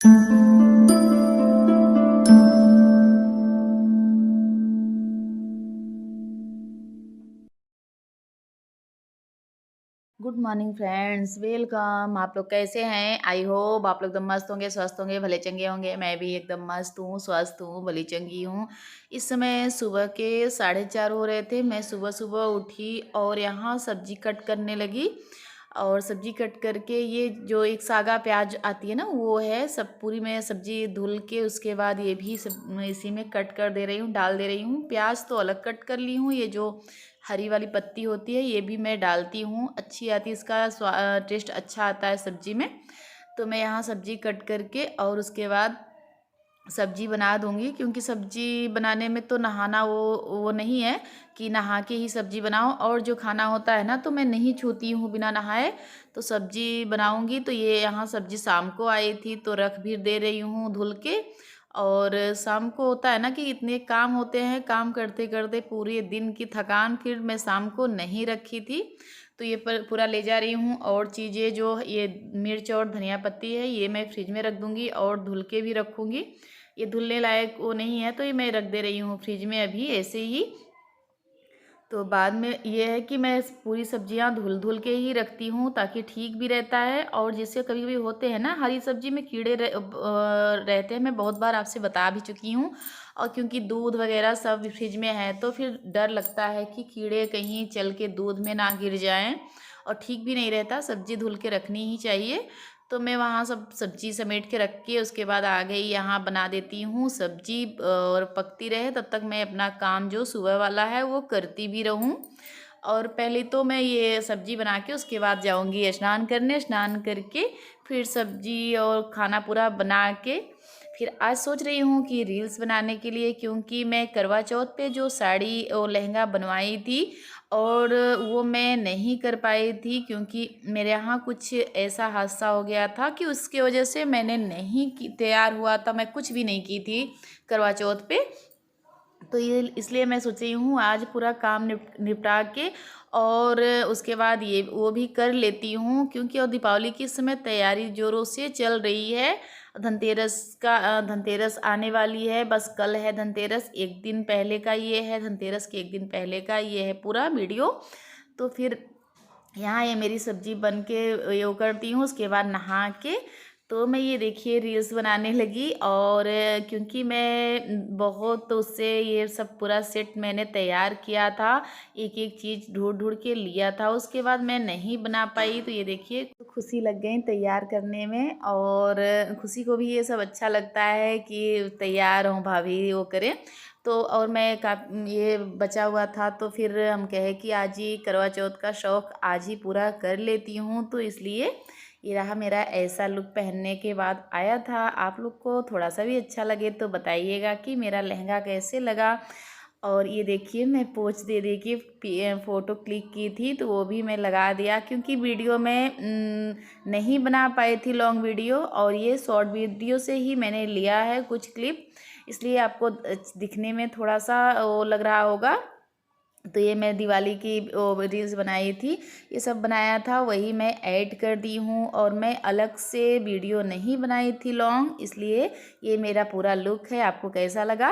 Good morning friends, welcome. आप लोग कैसे हैं? आई होप आप लोग एकदम मस्त होंगे, स्वस्थ होंगे, भले चंगे होंगे। मैं भी एकदम मस्त हूँ, स्वस्थ हूँ, भली चंगी हूँ। इस समय सुबह के 4:30 हो रहे थे। मैं सुबह सुबह उठी और यहाँ सब्जी कट करने लगी। और सब्जी कट करके ये जो एक सागा प्याज आती है ना, वो है सब पूरी मैं सब्जी धुल के उसके बाद ये भी सब मैं इसी में कट कर दे रही हूँ, डाल दे रही हूँ। प्याज तो अलग कट कर ली हूँ, ये जो हरी वाली पत्ती होती है ये भी मैं डालती हूँ, अच्छी आती है, इसका टेस्ट अच्छा आता है सब्जी में। तो मैं यहाँ सब्जी कट करके और उसके बाद सब्जी बना दूंगी, क्योंकि सब्जी बनाने में तो नहाना वो नहीं है कि नहा के ही सब्जी बनाओ। और जो खाना होता है ना तो मैं नहीं छूती हूँ बिना नहाए। तो सब्जी बनाऊंगी। तो ये यहाँ सब्जी शाम को आई थी तो रख भी दे रही हूँ धुल के। और शाम को होता है ना कि इतने काम होते हैं, काम करते करते पूरे दिन की थकान फिर मैं शाम को नहीं रखी थी। तो ये पूरा ले जा रही हूँ। और चीज़ें जो ये मिर्च और धनिया पत्ती है ये मैं फ्रिज में रख दूँगी और धुल के भी रखूँगी। ये धुलने लायक वो नहीं है तो ये मैं रख दे रही हूँ फ्रिज में अभी ऐसे ही। तो बाद में ये है कि मैं पूरी सब्जियां धुल धुल के ही रखती हूँ ताकि ठीक भी रहता है। और जिससे कभी कभी होते हैं ना हरी सब्जी में कीड़े रहते हैं, मैं बहुत बार आपसे बता भी चुकी हूँ। और क्योंकि दूध वगैरह सब फ्रिज में है तो फिर डर लगता है कि कीड़े कहीं चल के दूध में ना गिर जाएं। और ठीक भी नहीं रहता, सब्जी धुल के रखनी ही चाहिए। तो मैं वहाँ सब सब्जी समेट के रख के उसके बाद आ गई यहाँ बना देती हूँ सब्जी। और पकती रहे तब तक मैं अपना काम जो सुबह वाला है वो करती भी रहूँ। और पहले तो मैं ये सब्जी बना के उसके बाद जाऊँगी स्नान करने। स्नान करके फिर सब्जी और खाना पूरा बना के फिर आज सोच रही हूँ कि रील्स बनाने के लिए, क्योंकि मैं करवा चौथ पे जो साड़ी और लहंगा बनवाई थी और वो मैं नहीं कर पाई थी, क्योंकि मेरे यहाँ कुछ ऐसा हादसा हो गया था कि उसके वजह से मैंने नहीं तैयार हुआ था, मैं कुछ भी नहीं की थी करवा चौथ पे। तो ये इसलिए मैं सोच रही हूँ आज पूरा काम निपटा के और उसके बाद ये वो भी कर लेती हूँ, क्योंकि और दीपावली की इस समय तैयारी जोरों से चल रही है। धनतेरस आने वाली है, बस कल है धनतेरस, एक दिन पहले का ये है, धनतेरस के एक दिन पहले का ये है पूरा वीडियो। तो फिर यहाँ ये मेरी सब्जी बन के ये वो करती हूँ, उसके बाद नहा के तो मैं ये देखिए रील्स बनाने लगी। और क्योंकि मैं बहुत उससे ये सब पूरा सेट मैंने तैयार किया था, एक एक चीज़ ढूंढ ढूंढ के लिया था, उसके बाद मैं नहीं बना पाई। तो ये देखिए तो खुशी लग गई तैयार करने में। और खुशी को भी ये सब अच्छा लगता है कि तैयार हों भाभी वो करें। तो और मैं का ये बचा हुआ था तो फिर हम कहे कि आज ही करवा चौथ का शौक़ आज ही पूरा कर लेती हूँ। तो इसलिए ये रहा मेरा ऐसा लुक पहनने के बाद आया था। आप लोग को थोड़ा सा भी अच्छा लगे तो बताइएगा कि मेरा लहंगा कैसे लगा। और ये देखिए मैं पोच दे दे के फ़ोटो क्लिक की थी तो वो भी मैं लगा दिया, क्योंकि वीडियो में नहीं बना पाई थी लॉन्ग वीडियो, और ये शॉर्ट वीडियो से ही मैंने लिया है कुछ क्लिप, इसलिए आपको दिखने में थोड़ा सा वो लग रहा होगा। तो ये मैं दिवाली की रील्स बनाई थी, ये सब बनाया था वही मैं ऐड कर दी हूँ। और मैं अलग से वीडियो नहीं बनाई थी लॉन्ग, इसलिए ये मेरा पूरा लुक है। आपको कैसा लगा?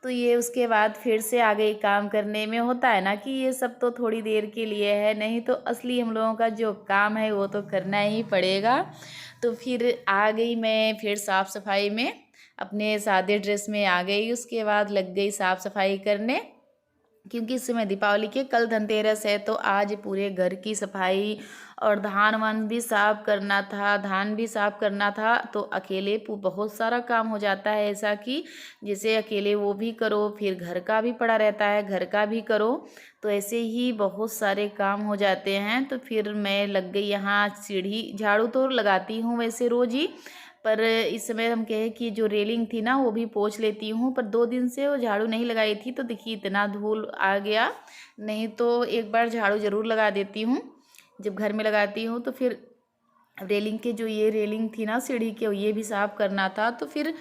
तो ये उसके बाद फिर से आ गई काम करने में। होता है ना कि ये सब तो थोड़ी देर के लिए है, नहीं तो असली हम लोगों का जो काम है वो तो करना ही पड़ेगा। तो फिर आ गई मैं फिर साफ़ सफाई में, अपने सादे ड्रेस में आ गई, उसके बाद लग गई साफ़ सफाई करने। क्योंकि इस समय दीपावली के कल धनतेरस है तो आज पूरे घर की सफाई और धान वान भी साफ करना था, धान भी साफ करना था। तो अकेले बहुत सारा काम हो जाता है ऐसा कि जैसे अकेले वो भी करो, फिर घर का भी पड़ा रहता है, घर का भी करो, तो ऐसे ही बहुत सारे काम हो जाते हैं। तो फिर मैं लग गई यहाँ सीढ़ी झाड़ू तो लगाती हूँ वैसे रोज़ ही, पर इस समय हम कहें कि जो रेलिंग थी ना वो भी पोंछ लेती हूँ, पर 2 दिन से वो झाड़ू नहीं लगाई थी तो देखिए इतना धूल आ गया। नहीं तो एक बार झाड़ू ज़रूर लगा देती हूँ जब घर में लगाती हूँ। तो फिर रेलिंग के जो ये रेलिंग थी ना सीढ़ी के, ये भी साफ़ करना था। तो फिर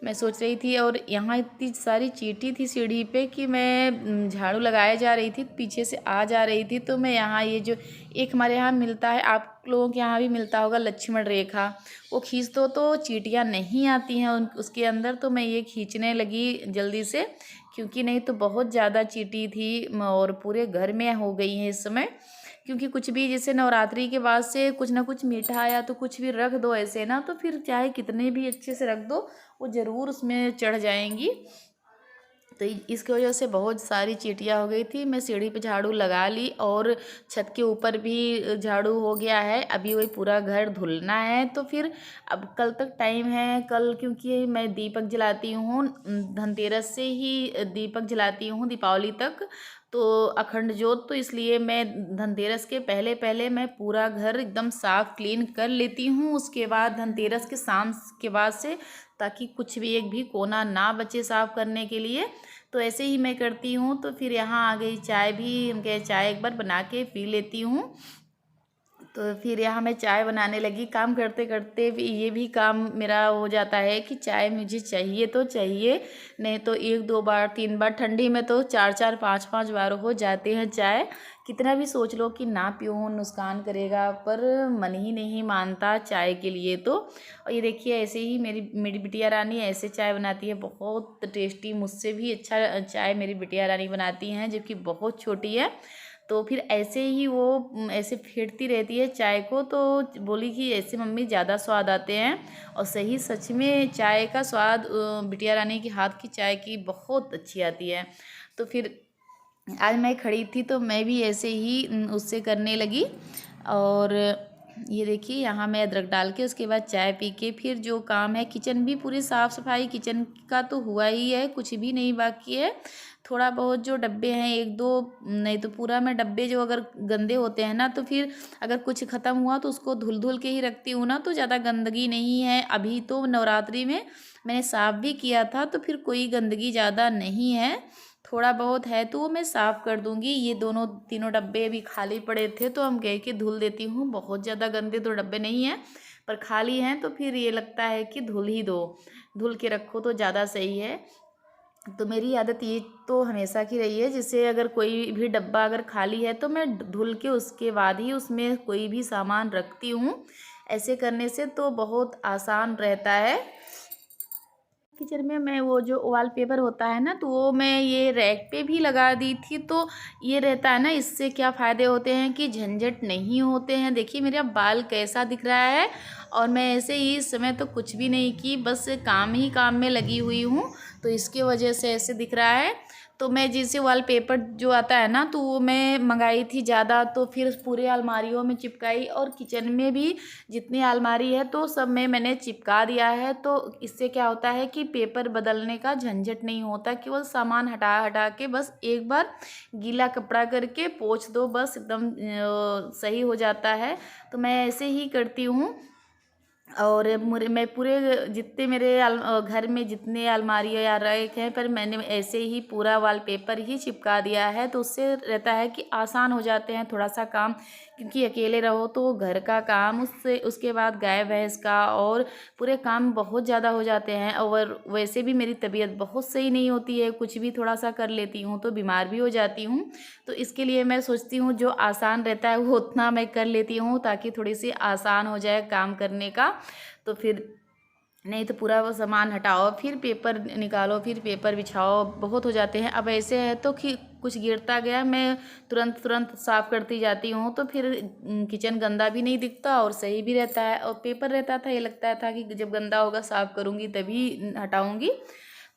मैं सोच रही थी, और यहाँ इतनी सारी चींटी थी सीढ़ी पे कि मैं झाड़ू लगाए जा रही थी, पीछे से आ जा रही थी। तो मैं यहाँ ये जो एक हमारे यहाँ मिलता है, आप लोगों के यहाँ भी मिलता होगा, लक्ष्मण रेखा, वो खींच दो तो चींटियाँ नहीं आती हैं उसके अंदर। तो मैं ये खींचने लगी जल्दी से, क्योंकि नहीं तो बहुत ज़्यादा चींटी थी और पूरे घर में हो गई हैं इस समय। क्योंकि कुछ भी जैसे नवरात्रि के बाद से कुछ ना कुछ मीठा या तो कुछ भी रख दो ऐसे ना, तो फिर चाहे कितने भी अच्छे से रख दो, वो ज़रूर उसमें चढ़ जाएंगी। तो इसकी वजह से बहुत सारी चींटियाँ हो गई थी। मैं सीढ़ी पे झाड़ू लगा ली और छत के ऊपर भी झाड़ू हो गया है। अभी वही पूरा घर धुलना है। तो फिर अब कल तक टाइम है, कल क्योंकि मैं दीपक जलाती हूँ, धनतेरस से ही दीपक जलाती हूँ दीपावली तक, तो अखंड ज्योत। तो इसलिए मैं धनतेरस के पहले पहले मैं पूरा घर एकदम साफ़ क्लीन कर लेती हूँ। उसके बाद धनतेरस के शाम के बाद से, ताकि कुछ भी एक भी कोना ना बचे साफ़ करने के लिए। तो ऐसे ही मैं करती हूँ। तो फिर यहाँ आ गई चाय भी, हम कहे चाय एक बार बना के पी लेती हूँ। तो फिर यहाँ मैं चाय बनाने लगी। काम करते करते भी ये भी काम मेरा हो जाता है कि चाय मुझे चाहिए तो चाहिए, नहीं तो एक दो बार तीन बार, ठंडी में तो चार चार पाँच पाँच बार हो जाते हैं चाय। कितना भी सोच लो कि ना पियो नुकसान करेगा, पर मन ही नहीं मानता चाय के लिए। तो और ये देखिए ऐसे ही मेरी मेरी बिटिया रानी ऐसे चाय बनाती है, बहुत टेस्टी, मुझसे भी अच्छा चाय मेरी बिटिया रानी बनाती हैं, जबकि बहुत छोटी है। तो फिर ऐसे ही वो ऐसे फेंटती रहती है चाय को। तो बोली कि ऐसे मम्मी ज़्यादा स्वाद आते हैं। और सही सच में चाय का स्वाद बिटिया रानी के हाथ की चाय की बहुत अच्छी आती है। तो फिर आज मैं खड़ी थी तो मैं भी ऐसे ही उससे करने लगी। और ये देखिए यहाँ मैं अदरक डाल के उसके बाद चाय पी के फिर जो काम है, किचन भी पूरी साफ़ सफाई किचन का तो हुआ ही है, कुछ भी नहीं बाकी है। थोड़ा बहुत जो डब्बे हैं एक दो, नहीं तो पूरा मैं डब्बे जो अगर गंदे होते हैं ना, तो फिर अगर कुछ ख़त्म हुआ तो उसको धुल धुल के ही रखती हूँ ना, तो ज़्यादा गंदगी नहीं है। अभी तो नवरात्रि में मैंने साफ़ भी किया था, तो फिर कोई गंदगी ज़्यादा नहीं है। थोड़ा बहुत है तो वो मैं साफ़ कर दूँगी। ये दोनों तीनों डब्बे अभी खाली पड़े थे, तो हम कह के धुल देती हूँ। बहुत ज़्यादा गंदे तो डब्बे नहीं हैं, पर खाली हैं, तो फिर ये लगता है कि धुल ही दो, धुल के रखो तो ज़्यादा सही है। तो मेरी आदत ये तो हमेशा की रही है, जैसे अगर कोई भी डब्बा अगर खाली है तो मैं धुल के उसके बाद ही उसमें कोई भी सामान रखती हूँ। ऐसे करने से तो बहुत आसान रहता है। किचन में मैं वो जो वॉलपेपर होता है ना, तो वो मैं ये रैक पे भी लगा दी थी। तो ये रहता है ना, इससे क्या फ़ायदे होते हैं कि झंझट नहीं होते हैं। देखिए मेरा बाल कैसा दिख रहा है, और मैं ऐसे ही इस समय तो कुछ भी नहीं की, बस काम ही काम में लगी हुई हूँ, तो इसके वजह से ऐसे दिख रहा है। तो मैं जैसे वॉलपेपर जो आता है ना, तो वो मैं मंगाई थी ज़्यादा, तो फिर पूरे अलमारियों में चिपकाई, और किचन में भी जितनी अलमारी है तो सब में मैंने चिपका दिया है। तो इससे क्या होता है कि पेपर बदलने का झंझट नहीं होता, केवल सामान हटा हटा के बस एक बार गीला कपड़ा करके पोंछ दो, बस एकदम सही हो जाता है। तो मैं ऐसे ही करती हूँ। और मैं पूरे जितने मेरे घर में जितने अलमारियाँ या रैक हैं, पर मैंने ऐसे ही पूरा वॉलपेपर ही चिपका दिया है। तो उससे रहता है कि आसान हो जाते हैं थोड़ा सा काम, क्योंकि अकेले रहो तो घर का काम, उससे उसके बाद गाय भैंस का, और पूरे काम बहुत ज़्यादा हो जाते हैं। और वैसे भी मेरी तबीयत बहुत सही नहीं होती है, कुछ भी थोड़ा सा कर लेती हूँ तो बीमार भी हो जाती हूँ। तो इसके लिए मैं सोचती हूँ जो आसान रहता है वो उतना मैं कर लेती हूँ, ताकि थोड़ी सी आसान हो जाए काम करने का। तो फिर नहीं तो पूरा वो सामान हटाओ, फिर पेपर निकालो, फिर पेपर बिछाओ, बहुत हो जाते हैं। अब ऐसे है तो कि कुछ गिरता गया, मैं तुरंत तुरंत साफ़ करती जाती हूँ, तो फिर किचन गंदा भी नहीं दिखता और सही भी रहता है। और पेपर रहता था, ये लगता था कि जब गंदा होगा साफ़ करूँगी तभी हटाऊँगी।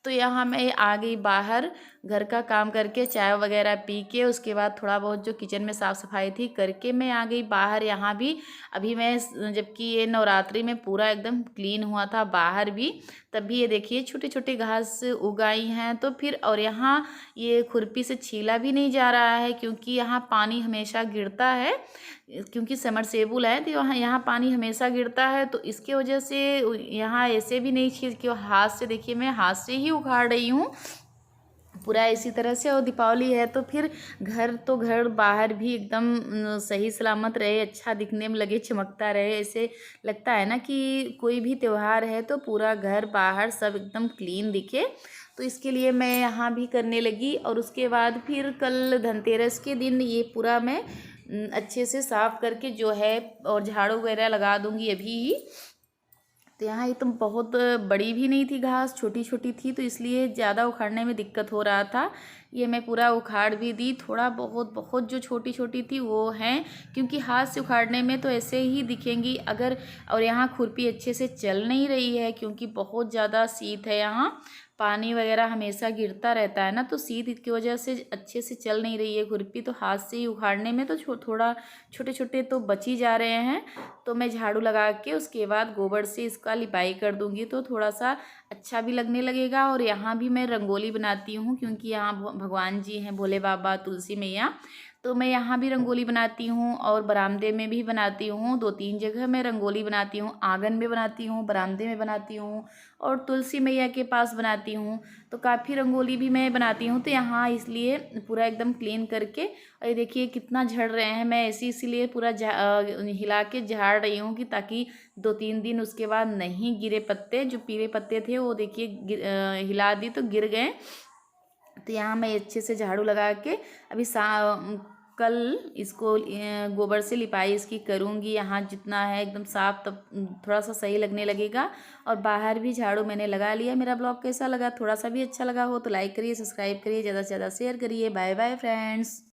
तो यहाँ मैं आ गई बाहर, घर का काम करके चाय वगैरह पी के, उसके बाद थोड़ा बहुत जो किचन में साफ़ सफाई थी करके मैं आ गई बाहर। यहाँ भी अभी मैं जबकि ये नवरात्रि में पूरा एकदम क्लीन हुआ था बाहर भी, तब भी ये देखिए छोटे छोटे घास उगाई हैं। तो फिर और यहाँ ये खुरपी से छीला भी नहीं जा रहा है, क्योंकि यहाँ पानी हमेशा गिरता है, क्योंकि समरसेबुल है, तो यहाँ यहाँ पानी हमेशा गिरता है। तो इसके वजह से यहाँ ऐसे भी नहीं खींच के हाथ से, देखिए मैं हाथ से ही उखाड़ रही हूँ। पूरा इसी तरह से। और दीपावली है तो फिर घर तो घर, बाहर भी एकदम सही सलामत रहे, अच्छा दिखने में लगे, चमकता रहे। ऐसे लगता है ना कि कोई भी त्यौहार है तो पूरा घर बाहर सब एकदम क्लीन दिखे। तो इसके लिए मैं यहाँ भी करने लगी। और उसके बाद फिर कल धनतेरस के दिन ये पूरा मैं अच्छे से साफ़ करके जो है और झाड़ू वगैरह लगा दूँगी अभी ही। तो यहाँ एकदम बहुत बड़ी भी नहीं थी घास, छोटी छोटी थी, तो इसलिए ज़्यादा उखाड़ने में दिक्कत हो रहा था। ये मैं पूरा उखाड़ भी दी। थोड़ा बहुत बहुत जो छोटी छोटी थी वो हैं, क्योंकि हाथ से उखाड़ने में तो ऐसे ही दिखेंगी अगर। और यहाँ खुरपी अच्छे से चल नहीं रही है क्योंकि बहुत ज़्यादा शीत है यहाँ, पानी वगैरह हमेशा गिरता रहता है ना, तो शीत की वजह से अच्छे से चल नहीं रही है खुरपी। तो हाथ से ही उखाड़ने में तो थोड़ा छोटे छोटे तो बच ही जा रहे हैं। तो मैं झाड़ू लगा के उसके बाद गोबर से इसका लिपाई कर दूंगी तो थोड़ा सा अच्छा भी लगने लगेगा। और यहाँ भी मैं रंगोली बनाती हूँ क्योंकि यहाँ भगवान जी हैं, भोले बाबा, तुलसी मैया। तो मैं यहाँ भी रंगोली बनाती हूँ और बरामदे में भी बनाती हूँ। 2-3 जगह मैं रंगोली बनाती हूँ, आंगन में बनाती हूँ, बरामदे में बनाती हूँ और तुलसी मैया के पास बनाती हूँ। तो काफ़ी रंगोली भी मैं बनाती हूँ। तो यहाँ इसलिए पूरा एकदम क्लीन करके, और ये देखिए कितना झड़ रहे हैं, मैं ऐसी इसीलिए पूरा हिला के झाड़ रही हूँ कि ताकि 2-3 दिन उसके बाद नहीं गिरे पत्ते। जो पीले पत्ते थे वो देखिए हिला दी तो गिर गए। तो यहाँ मैं अच्छे से झाड़ू लगा के अभी कल इसको गोबर से लिपाई इसकी करूँगी। यहाँ जितना है एकदम साफ, तब थोड़ा सा सही लगने लगेगा। और बाहर भी झाड़ू मैंने लगा लिया। मेरा ब्लॉग कैसा लगा, थोड़ा सा भी अच्छा लगा हो तो लाइक करिए, सब्सक्राइब करिए, ज़्यादा से ज़्यादा शेयर करिए। Bye bye friends.